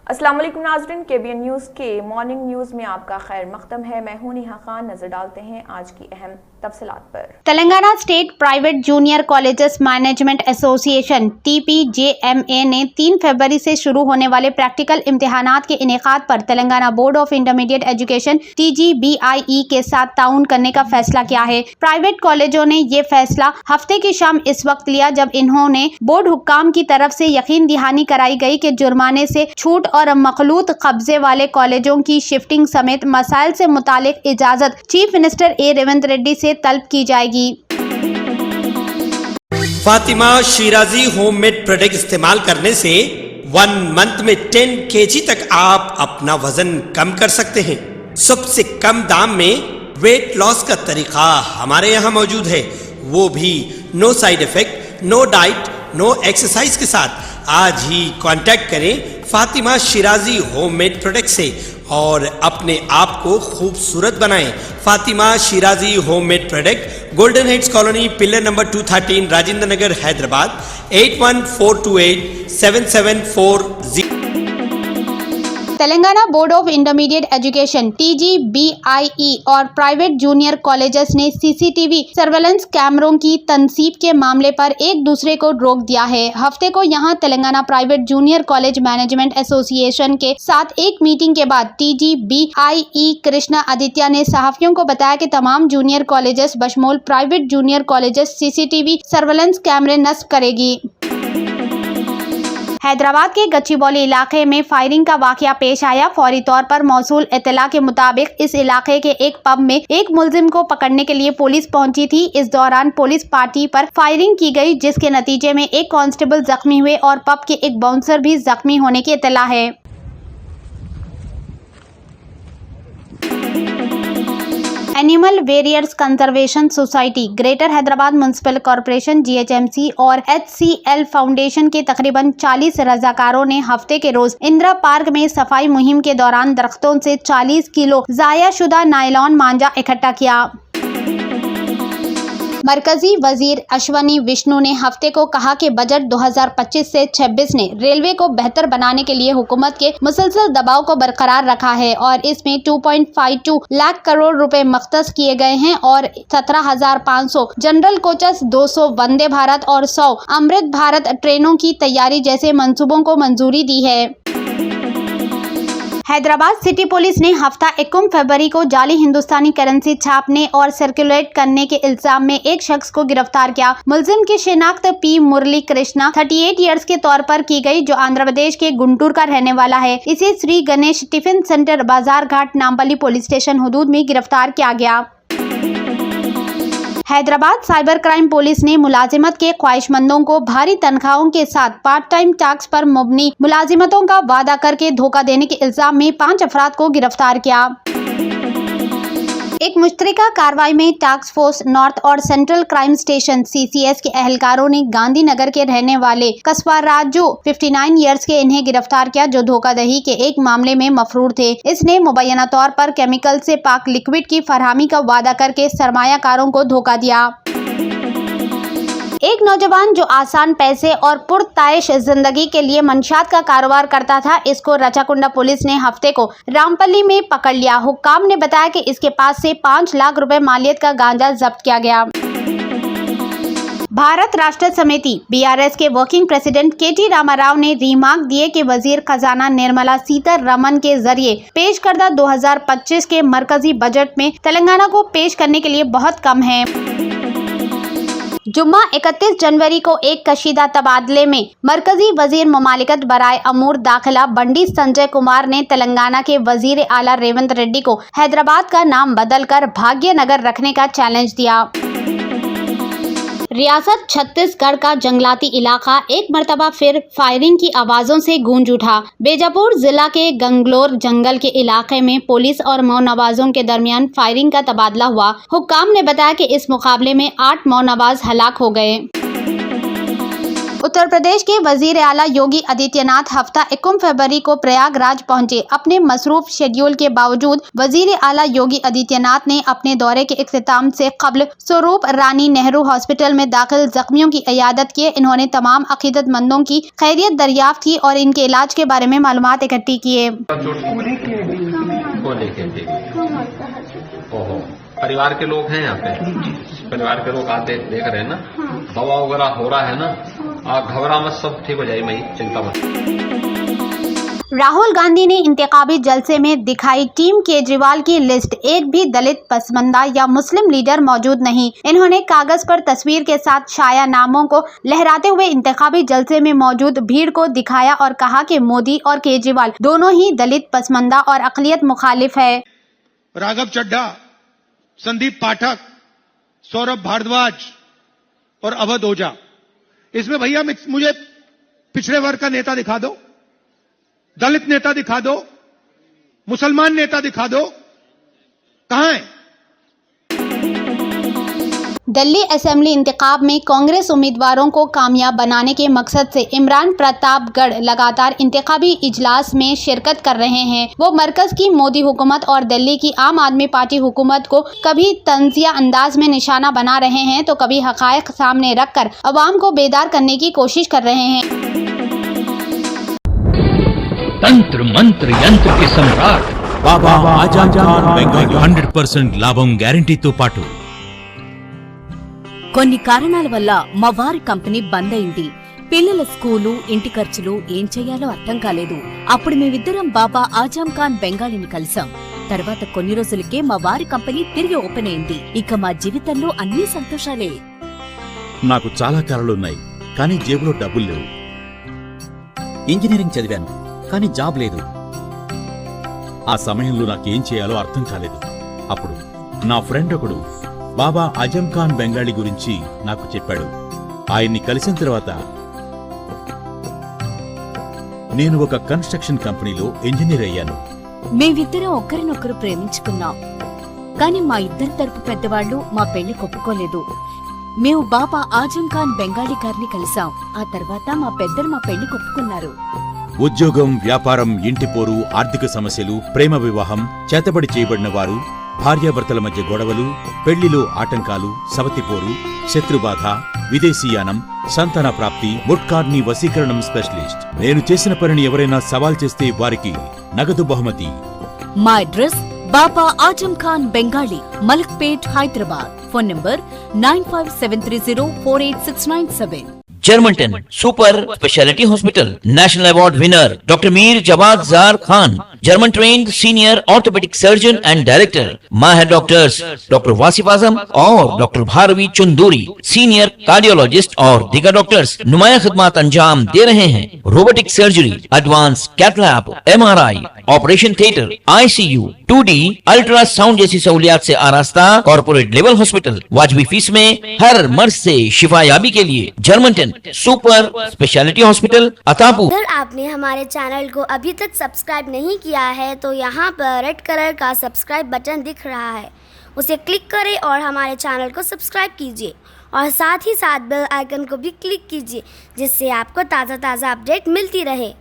अस्सलाम वालेकुम नाज़रीन, KBN न्यूज़ के मॉर्निंग न्यूज़ में आपका खैर मक़दम है। मैं हूं नेहा खान। नजर डालते हैं आज की अहम तफसीलात पर। Telangana state private junior colleges management association TPJMA ने 3 फरवरी से शुरू होने वाले प्रैक्टिकल इम्तिहानात के इनेकाद पर Telangana board of intermediate education TGBIE के साथ ताउन करने का फैसला किया है। प्राइवेट कॉलेजों ने ये फैसला हफ्ते की शाम इस वक्त लिया जब इन्होंने बोर्ड हुक्काम की तरफ से यकीन दहानी कराई गई कि जुर्माने से छूट और मखलूत कब्जे वाले कॉलेजों की शिफ्टिंग समेत मसाइल से मुतालिक इजाजत chief minister A Revanth Reddy से तलब की जाएगी। फातिमा शिराजी होममेड प्रोडक्ट इस्तेमाल करने से 1 मंथ में 10 kg तक आप अपना वजन कम कर सकते हैं। सबसे कम दाम में वेट लॉस का तरीका हमारे यहाँ मौजूद है, वो भी no side effect, no diet, no exercise के साथ। आज ही कांटेक्ट करें फातिमा शिराजी होममेड प्रोडक्ट से और अपने आप को खूबसूरत बनाएं। Fatima Shirazi homemade product, golden heads colony, pillar number 213, Rajendra Nagar, Hyderabad 81428774 774। Telangana board of intermediate education TGBIE और प्राइवेट जूनियर कॉलेजेस ने CCTV सर्वेलेंस कैमरों की तनसीब के मामले पर एक दूसरे को रोक दिया है। हफ्ते को यहां Telangana private junior college management association के साथ एक मीटिंग के बाद TGBIE कृष्णा आदित्य ने सहाफियों को बताया कि तमाम जूनियर कॉलेजेस बशमूल private junior colleges CCTV surveillance कैमरे नस्ब करेगी। हैदराबाद के गच्चीबौली इलाके में फायरिंग का वाकया पेश आया। फौरी तौर पर मौसूल इत्तला के मुताबिक इस इलाके के एक पब में एक मुलजिम को पकड़ने के लिए पुलिस पहुंची थी। इस दौरान पुलिस पार्टी पर फायरिंग की गई, जिसके नतीजे में एक कांस्टेबल जख्मी हुए और पब के एक बाउंसर भी जख्मी होने की इत्तला है। Animal warriors conservation society, greater Hyderabad municipal corporation GHMC और HCL फाउंडेशन के तकरीबन 40 रजाकारों ने हफ्ते के रोज इंदिरा पार्क में सफाई मुहिम के दौरान दरख्तों से 40 किलो जाया शुदा नायलॉन मांझा इकट्ठा किया। मरकजी वजीर अश्वनी विष्णु ने हफ्ते को कहा कि बजट 2025 से 26 ने रेलवे को बेहतर बनाने के लिए हुकूमत के मुसलसल दबाव को बरकरार रखा है और इसमें 2.52 लाख करोड़ रुपए मख्तस किए गए हैं और 17,500 जनरल कोचेस, 200 वंदे भारत और 100 अमृत भारत ट्रेनों की तैयारी जैसे मंसूबों को मंजूरी दी है। हैदराबाद सिटी पुलिस ने हफ्ता 21 फरवरी को जाली हिंदुस्तानी करेंसी छापने और सर्कुलेट करने के इल्जाम में एक शख्स को गिरफ्तार किया। मुलजिम की शिनाख्त P मुरली कृष्णा 38 इयर्स के तौर पर की गई, जो आंध्र प्रदेश के गुंटूर का रहने वाला है। इसे श्री गणेश टिफिन सेंटर, बाजार घाट, नामपल्ली पुलिस स्टेशन हुदूद में गिरफ्तार किया गया। हैदराबाद साइबर क्राइम पुलिस ने मुलाजिमत के ख्वाहिशमंदों को भारी तनख्वाहों के साथ पार्ट टाइम टैक्स पर मुबनी मुलाजिमतों का वादा करके धोखा देने के इल्जाम में 5 अफराद को गिरफ्तार किया। एक मुश्तरका कार्रवाई में टास्क फोर्स नॉर्थ और सेंट्रल क्राइम स्टेशन CCS के एहलकारों ने गांधीनगर के रहने वाले कस्बा राजू 59 इयर्स के इन्हें गिरफ्तार किया, जो धोखाधड़ी के एक मामले में मफरूर थे। इसने मुबैना तौर पर केमिकल से पाक लिक्विड की फरहमी का वादा करके सरमायाकारों को धोखा दिया। एक नौजवान जो आसान पैसे और पुरताइश जिंदगी के लिए मंशात का कारोबार करता था, इसको रचाकुंडा पुलिस ने हफ्ते को रामपल्ली में पकड़ लिया। हुक्काम ने बताया कि इसके पास से 5 लाख रुपए मालियत का गांजा जब्त किया गया। भारत राष्ट्र समिति BRS के वर्किंग प्रेसिडेंट KT रामाराव ने रिमार्क दिए कि वजीर खजाना निर्मला सीतारमण के जरिए पेश करदा 2025 के मरकजी बजट में तेलंगाना को पेश करने के लिए बहुत कम है। जुम्मा 31 जनवरी को एक कशीदा तबादले में मरकजी वजीर ममालिकत बराए अमूर दाखिला बंडी संजय कुमार ने तेलंगाना के वजीर आला रेवंत रेड्डी को हैदराबाद का नाम बदलकर भाग्यनगर रखने का चैलेंज दिया। रियासत छत्तीसगढ़ का जंगलाती इलाका एक मर्तबा फिर फायरिंग की आवाजों से गूंज उठा। बीजापुर जिला के गंगलोर जंगल के इलाके में पुलिस और मौनवाजों के दरमियान फायरिंग का तबादला हुआ। हुक्काम ने बताया कि इस मुकाबले में 8 मौनवाज हलाक हो गए। उत्तर प्रदेश के वजीर आला योगी आदित्यनाथ हफ्ता 21 फरवरी को प्रयागराज पहुंचे। अपने मसरूफ शेड्यूल के बावजूद वजीर आला योगी आदित्यनाथ ने अपने दौरे के इख्तिताम से कब्ल स्वरूप रानी नेहरू हॉस्पिटल में दाखिल जख्मियों की इयादत की। इन्होंने तमाम अकीदतमंदों की खैरियत दरियाफ्त की और इनके इलाज के बारे में मालूमात इकट्ठी किए। परिवार के लोग हैं यहाँ पे, परिवार के लोग आते देख रहे हैं ना, दवा वगैरह हो रहा है ना, आप घबरा मत, सब ठीक हो जाएगी, मैं चिंता मत। राहुल गांधी ने इंतखाबी जलसे में दिखाई टीम केजरीवाल की लिस्ट। एक भी दलित पसमानदा या मुस्लिम लीडर मौजूद नहीं। इन्होंने कागज पर तस्वीर के साथ शाया नामों को लहराते हुए इंतखाबी जलसे में मौजूद भीड़ को दिखाया और कहा कि मोदी और केजरीवाल दोनों ही दलित पसमानदा और अक़लियत मुखालिफ है। राघव चड्ढा, संदीप पाठक, सौरभ भारद्वाज और अवध ओझा, इसमें भैया मुझे पिछड़े वर्ग का नेता दिखा दो, दलित नेता दिखा दो, मुसलमान नेता दिखा दो, कहां है? दिल्ली असेंबली इंतखाब में कांग्रेस उम्मीदवारों को कामयाब बनाने के मकसद से इमरान प्रतापगढ़ लगातार इंतखाबी इजलास में शिरकत कर रहे हैं। वो मरकज की मोदी हुकूमत और दिल्ली की आम आदमी पार्टी हुकूमत को कभी तंजिया अंदाज में निशाना बना रहे हैं तो कभी हकायक सामने रखकर अवाम को बेदार करने की कोशिश कर रहे हैं। तंत्र मंत्र यंत्र के सम्राट बाबा आजम खान बెంగాలీ 100% లాభం గ్యారెంటీతో పాటు కొన్ని కారణాల వల్ల మా వారి కంపెనీ బంద్ అయింది. పిల్లల స్కూలు, ఇంటి ఖర్చులు ఏం చెయ్యాలో అర్థం కాలేదు. అప్పుడు మేమిద్దరం బాబా ఆజం ఖాన్ బెంగాలీని కలిసాం. తర్వాత కొన్ని రోజులకే మా వారి కంపెనీ తిరిగి ఓపెన్ అయింది. ఇక మా జీవితంలో అన్ని సంతోషాలే. నాకు చాలా కలలున్నాయి, కానీ జేబులో డబ్బులు లేవు. ఇంజనీరింగ్ చదివాను, కానీ జాబ్ లేదు. ఆ సమయంలో నాకేం చేయాలో అర్థం కాలేదు. అప్పుడు నా ఫ్రెండ్ ఒకడు బాబా ఆజం ఖాన్ బెంగాలీ గురించి నాకు చెప్పాడు. ఆయన్ని కలిసిన తర్వాత నేను ఒక కన్స్ట్రక్షన్ కంపెనీలో ఇంజనీర్ అయ్యాను. మేమిద్దరం ఒకరినొకరు ప్రేమించుకున్నాం. కానీ మా ఇద్దరి తరపు పెద్దవాళ్లు మా పెళ్లి ఒప్పుకోలేదు. మేము బాబా ఆజం ఖాన్ బెంగాలీ గారిని కలిసాం. ఆ తర్వాత మా పెద్దలు మా పెళ్లి ఒప్పుకున్నారు. ఉద్యోగం, వ్యాపారం, ఇంటి పోరు, ఆర్థిక సమస్యలు, ప్రేమ వివాహం, చేతబడి చేయబడిన వారు, భార్యాభర్తల మధ్య గొడవలు, పెళ్లిలో ఆటంకాలు, సవతిపోరు, శత్రుబాధ, విదేశీయానం, సంతాన ప్రాప్తి, ముట్కార్ని వశీకరణం స్పెషలిస్ట్. నేను చేసిన పనిని ఎవరైనా సవాల్ చేస్తే వారికి నగదు బహుమతి. మా address Baba Azam Khan Bengali, Malakpet, Hyderabad. Phone number 9573048697. Germanten super speciality hospital, national award winner doctor Mir Jawad Jar Khan, German trained senior orthopaedic surgeon and director, माहिर डॉक्टर्स डॉक्टर वासिफ आजम और doctor Bharavi Chunduri, senior cardiologist और दीगर डॉक्टर्स नुमाया खिदमत अंजाम दे रहे हैं। Robotic surgery, advance cath lab, MRI, operation theatre, ICU, 2D ultrasound जैसी सहूलियात से आरास्ता कॉर्पोरेट लेवल हॉस्पिटल। वाजबी फीस में हर मर्ज से शिफायाबी के लिए Germanton super speciality hospital, Attapur. अगर आपने हमारे चैनल को अभी तक सब्सक्राइब नहीं किया है तो यहाँ पर रेड कलर का सब्सक्राइब बटन दिख रहा है, उसे क्लिक करें और हमारे चैनल को सब्सक्राइब कीजिए और साथ ही साथ बेल आइकन को भी क्लिक कीजिए, जिससे आपको ताज़ा अपडेट मिलती रहे।